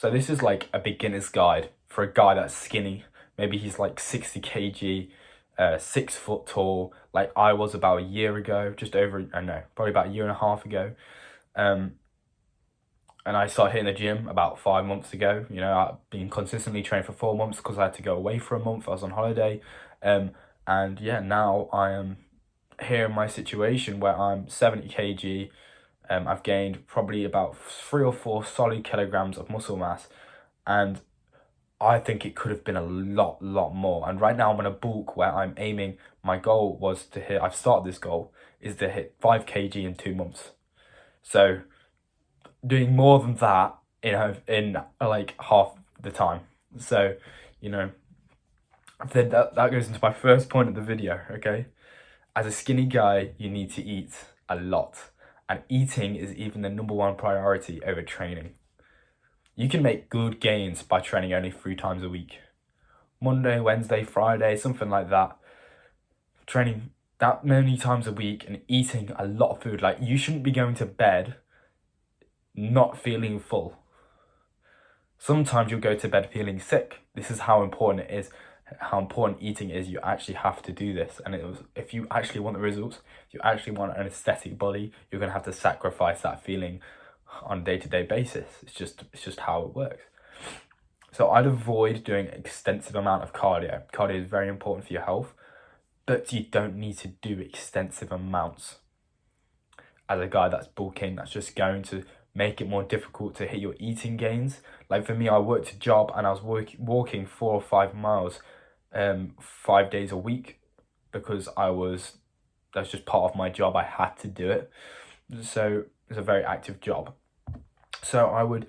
So this is like a beginner's guide for a guy that's skinny. Maybe he's like 60 kg, 6 foot tall, like I was about a year ago, just over, I don't know, probably about a year and a half ago. Um, and I started hitting the gym about 5 months ago. You know, I've been consistently training for 4 months because I had to go away for a month. I was on holiday. Um, and yeah, now I am here in my situation where I'm 70 kg. I've gained probably about 3 or 4 solid kilograms of muscle mass, and I think it could have been a lot more. And right now I'm on a bulk where I'm aiming. My goal was to hit. I've started this goal is to hit 5 kg in 2 months. So doing more than that in like half the time. So, you know, then that goes into my first point of the video. Okay, as a skinny guy, you need to eat a lot, and eating is even the #1 priority over training. You can make good gains by training only 3 times a week. Monday, Wednesday, Friday, something like that. Training that many times a week and eating a lot of food. Like, you shouldn't be going to bed not feeling full. Sometimes you'll go to bed feeling sick. This is how important it is, how important eating is. You actually have to do this. And if you actually want the results, if you actually want an aesthetic body, you're going to have to sacrifice that feeling on a day-to-day basis. It's just how it works. So I'd avoid doing extensive amount of cardio. Cardio is very important for your health, but you don't need to do extensive amounts. As a guy that's bulking, that's just going to make it more difficult to hit your eating gains. Like for me, I worked a job and I was walking 4 or 5 miles 5 days a week because that's just part of my job. I had to do it. So it's a very active job. So I would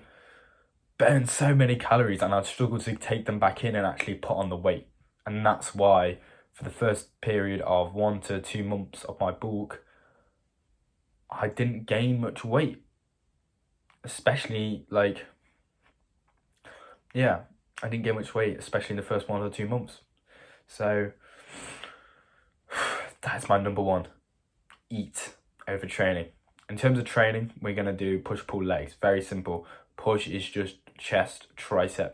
burn so many calories and I'd struggle to take them back in and actually put on the weight. And that's why for the first period of 1 to 2 months of my bulk, I didn't gain much weight. Especially like, yeah, I didn't gain much weight, especially in the first 1 or 2 months. So that's my #1, eat over training. In terms of training, we're going to do push-pull legs. Very simple. Push is just chest, tricep,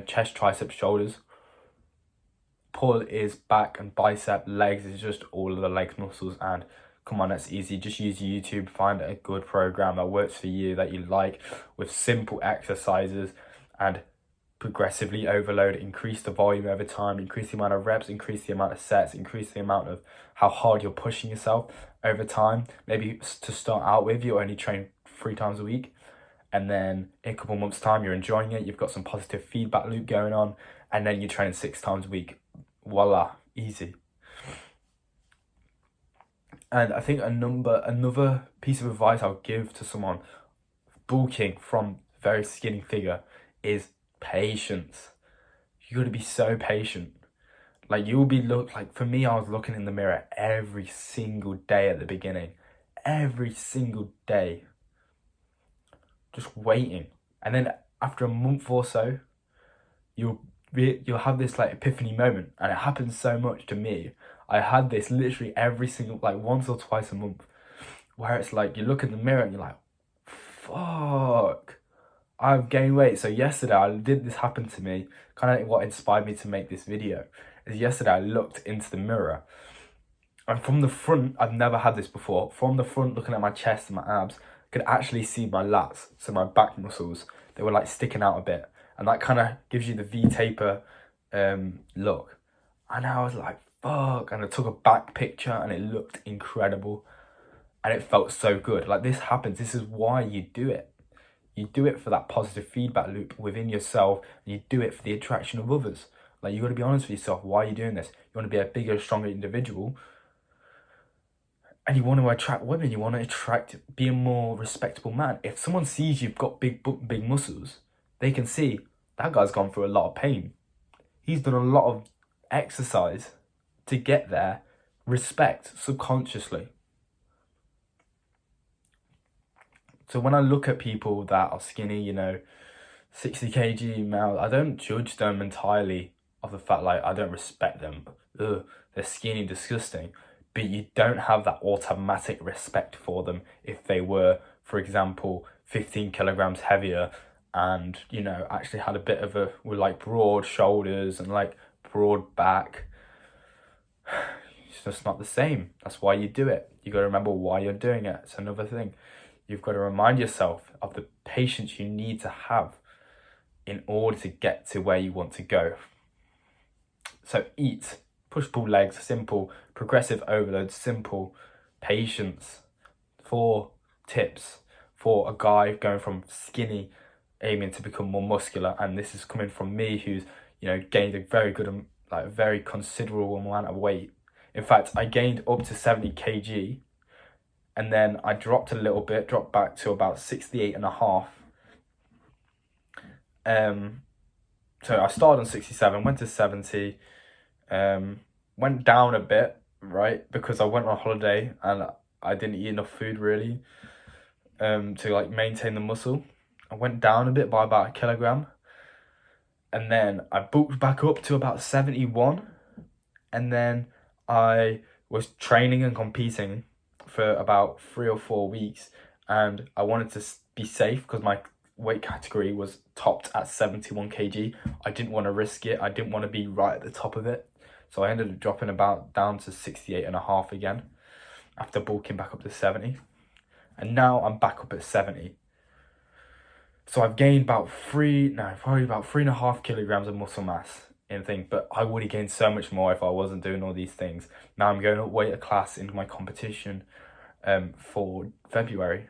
chest, triceps, shoulders. Pull is back and bicep. Legs is just all of the legs muscles. And come on, that's easy. Just use YouTube, find a good program that works for you, that you like, with simple exercises, and progressively overload, increase the volume over time, increase the amount of reps, increase the amount of sets, increase the amount of how hard you're pushing yourself over time. Maybe to start out with, you only train 3 times a week, and then in a couple months time you're enjoying it, you've got some positive feedback loop going on, and then you're training 6 times a week. Voila, easy. And I think another piece of advice I'll give to someone bulking from very skinny figure is patience. You got to be so patient. Like, you'll be like for me, I was looking in the mirror every single day at the beginning, every single day, just waiting. And then after a month or so, you'll have this like epiphany moment, and it happens so much to me. I had this literally every single, like once or twice a month, where it's like you look in the mirror and you're like, fuck, I've gained weight. So yesterday, this happen to me, kind of what inspired me to make this video, is yesterday I looked into the mirror, and from the front, I've never had this before, from the front looking at my chest and my abs, I could actually see my lats, so my back muscles, they were like sticking out a bit, and that kind of gives you the V-taper look. And I was like, fuck, and I took a back picture and it looked incredible, and it felt so good. Like, this happens, this is why you do it. You do it for that positive feedback loop within yourself, and you do it for the attraction of others. Like, you got to be honest with yourself. Why are you doing this? You want to be a bigger, stronger individual, and you want to attract women. You want to be a more respectable man. If someone sees you've got big muscles, they can see that guy's gone through a lot of pain. He's done a lot of exercise to get there. Respect subconsciously. So when I look at people that are skinny, 60 kg male, I don't judge them entirely of the fact, like, I don't respect them. Ugh, they're skinny, disgusting. But you don't have that automatic respect for them if they were, for example, 15 kilograms heavier and, you know, actually had a bit of with like broad shoulders and like broad back, it's just not the same. That's why you do it. You got to remember why you're doing it. It's another thing. You've got to remind yourself of the patience you need to have in order to get to where you want to go. So eat, push-pull legs, simple. Progressive overload, simple. Patience. 4 tips for a guy going from skinny, aiming to become more muscular. And this is coming from me, who's, you know, gained a very good, like very considerable amount of weight. In fact, I gained up to 70 kg, and then I dropped a little bit, dropped back to about 68.5. So I started on 67, went to 70, went down a bit, right? Because I went on holiday and I didn't eat enough food really, to like maintain the muscle. I went down a bit by about a kilogram, and then I bulked back up to about 71, and then I was training and competing for about 3 or 4 weeks, and I wanted to be safe because my weight category was topped at 71 kg. I didn't want to risk it. I didn't want to be right at the top of it. So I ended up dropping about down to 68.5 again after bulking back up to 70. And now I'm back up at 70. So I've gained probably about 3.5 kilograms of muscle mass in thing, but I would have gained so much more if I wasn't doing all these things. Now I'm going to weight a class into my competition for February.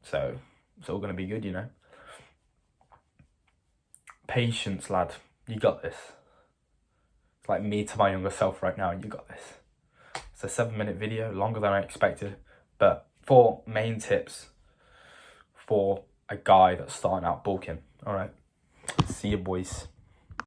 So it's all going to be good, you know. Patience, lad. You got this. It's like me to my younger self right now. You got this. It's a 7-minute video, longer than I expected. But 4 main tips for a guy that's starting out bulking. All right. See you, boys.